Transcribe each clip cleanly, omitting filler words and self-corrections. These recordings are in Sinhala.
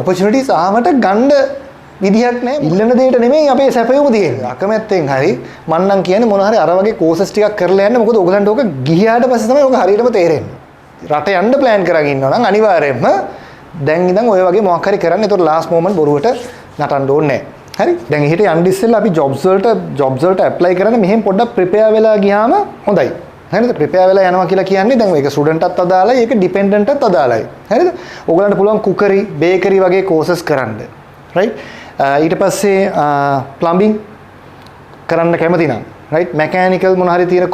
opportunities ආවට ගන්න විදියක් නැහැ. ඉල්ලන දෙයට නෙමෙයි අපේ සැපයුම තියෙන්නේ. අකමැත්තෙන් හරි මම නම් කියන්නේ මොන හරි අර වගේ courses ටිකක් කරලා යන්න. මොකද ඔයගලන්ට ඕක ගිහියාට පස්සේ තමයි ඕක හරියටම තේරෙන්නේ. රට යන්න plan කරගෙන ඉන්නවා නම් අනිවාර්යයෙන්ම දැන් ඉඳන් ඔය වගේ මොකක් හරි කරන්න. ඒතකොට last moment බොරුවට නටන්න ඕනේ නැහැ. හරි? දැන් එහෙට යන්න ඉස්සෙල්ලා අපි jobs වලට apply කරන්න මෙහෙම පොඩ්ඩක් prepare වෙලා ගියාම හොඳයි. හරිද? prepare වෙලා යනවා කියලා කියන්නේ දැන් මේක ස්ටුඩන්ට්ටත් අදාළයි, ඒක ඩිපෙන්ඩන්ට්ටත් අදාළයි. හරිද? ඕගලන්ට පුළුවන් කුකරි, බේකරි වගේ courses කරන්න. right? ඊට පස්සේ plumbing කරන්න කැමති නම් right? mechanical මොන හරි තියෙන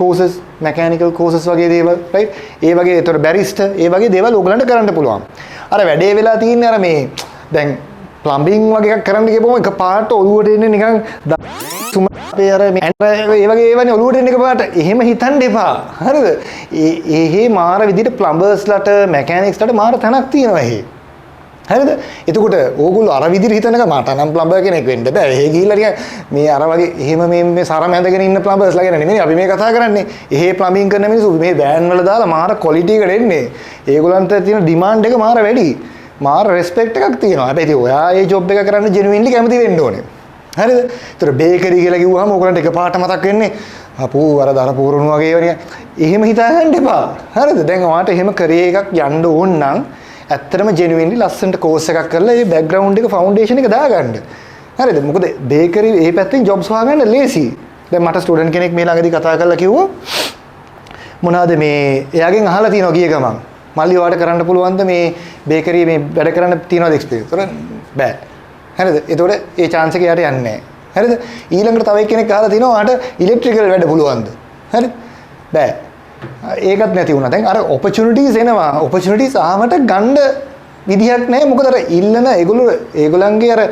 mechanical courses වගේ දේවල් right? ඒ වගේ ඒතර barrister ඒ වගේ දේවල් ඕගලන්ට කරන්න පුළුවන්. අර වැඩේ වෙලා තියෙන්නේ අර මේ දැන් plumbing වගේ එකක් කරන්න ගියපුවම එකපාරට ඔළුවට එන්නේ නිකන් අපේ අර මේ ඒ වගේ ඒවනේ ඔළුවට එන්නේ එකපාරට. එහෙම හිතන්න එපා. හරිද? ඒ මාර විදිහට plumbers-ලට mechanics-ලට මාර තැනක් තියෙනවා එහෙ. හරිද? එතකොට ඕගොල්ලෝ අර විදිහට හිතනක මට නම් ප්ලම්බර් කෙනෙක් වෙන්න බෑ. එහෙ ගිහිල්ලා නිකන් මේ අර වගේ එහෙම මේ සරම ඇඳගෙන ඉන්න ප්ලම්බර්ස්ලා ගැන නෙමෙයි අපි මේ කතා කරන්නේ. එහෙ ප්ලම්බින් කරන මිනිස්සු මේ වෑන් වල දාලා මාර ක්වොලිටි එකට එන්නේ. ඒගොල්ලන්ට තියෙන ඩිමාන්ඩ් එක මාර වැඩි. මාර රෙස්පෙක්ට් එකක් තියෙනවා. හැබැයි ඉතින් ඔයා මේ ජොබ් එක කරන්න ජෙනුවින්ලි කැමති වෙන්න ඕනේ. හරිද? ඒතර බේකරි කියලා කිව්වහම ඕගොල්ලන්ට එකපාරට මතක් වෙන්නේ අපෝ අර දර පූරුණු වගේ ඒවා නිකන් එහෙම හිතාගන්න එපා. හරිද? දැන් ඔයාට එහෙම කරේ එකක් යන්න ඕන නම් ඇත්තටම ජෙනුවින්ලි ලස්සනට කෝස් එකක් කරලා ඒ බෑග්ග්‍රවුන්ඩ් එක ෆවුන්ඩේෂන් එක දාගන්න. හරිද? මොකද බේකරි මේ පැත්තෙන් ජොබ්ස් හොයාගන්න ලේසි. දැන් මට ස්ටුඩන්ට් කෙනෙක් මේ ළඟදී කතා කරලා කිව්වා මොනවාද මේ එයාගෙන් අහලා තියෙනවා ගිය ගමන් මල්ලි ඔයාලට කරන්න පුළුවන්ද මේ බේකරි මේ වැඩ කරන්න තියනවද එක්ස්පීරියන්ස්? බෑ. හරිද? ඒතකොට ඒ chance එක යාට යන්නේ නැහැ. හරිද? ඊළඟට තව එක්කෙනෙක් අහලා තිනවා ඔයාලට ඉලෙක්ට්‍රිකල් වැඩ පුළුවන්ද? හරිද? බෑ. ඒකත් නැති වුණා. දැන් අර opportunities එනවා. opportunities ආවට ගන්න විදියක් නැහැ. මොකද අර ඉල්ලන ඒගොල්ලන්ගේ අර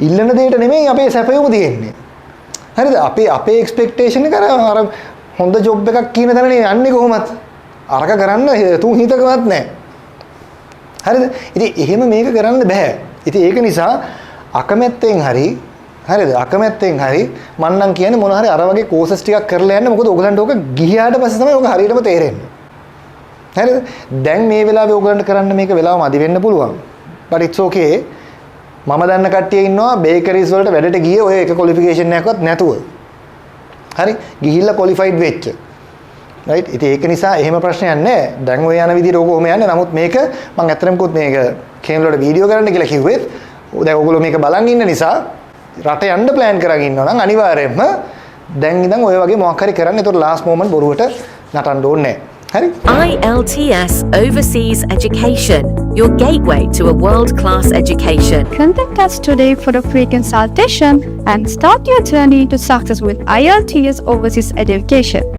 ඉල්ලන දෙයට නෙමෙයි අපේ සැපයුම තියෙන්නේ. හරිද? අපේ expectation එක අර හොඳ job එකක් කියන තැනනේ යන්නේ කොහොමද? අරක කරන්න තුන් හිතකවත් නැහැ. හරිද? ඉතින් එහෙම මේක කරන්න බෑ. ඉතින් ඒක නිසා අකමැත්තෙන් හරි හරිද? අකමැත්තෙන් හරි මම නම් කියන්නේ මොන හරි අර වගේ courses ටිකක් කරලා යන්න. මොකද ඔයගලන්ට ඕක ගිහියාට පස්සේ තමයි ඕක හරියටම තේරෙන්නේ. හරිද? දැන් මේ වෙලාවේ ඔයගලන්ට කරන්න මේක වෙලාව මදි වෙන්න පුළුවන්. but it's okay. මම දන්න කට්ටිය ඉන්නවා bakeries වලට වැඩට ගියේ ඔය එක qualification එකක්වත් නැතුව. හරි? ගිහිල්ලා qualified වෙච්ච. right? ඉතින් ඒක නිසා එහෙම ප්‍රශ්නයක් නැහැ. දැන් ඔය යන විදිහට ඕක ඔහම යන්නේ. නමුත් මේක මම ඇත්තටම කිව්වොත් මේක කේන් වලට වීඩියෝ කරන්න කියලා කිව්වෙත් දැන් ඔයගොල්ලෝ මේක බලන් ඉන්න නිසා රට යන්න plan කරගෙන ඉන්නවා නම් අනිවාර්යයෙන්ම දැන් ඉඳන් ඔය වගේ මොකක් හරි කරන්න. ඒතකොට last moment බොරුවට නටන්න ඕනේ නැහැ. හරි? IELTS Overseas Education, your gateway to a world-class education. Contact us today for a free consultation and start your journey to success with IELTS Overseas Education.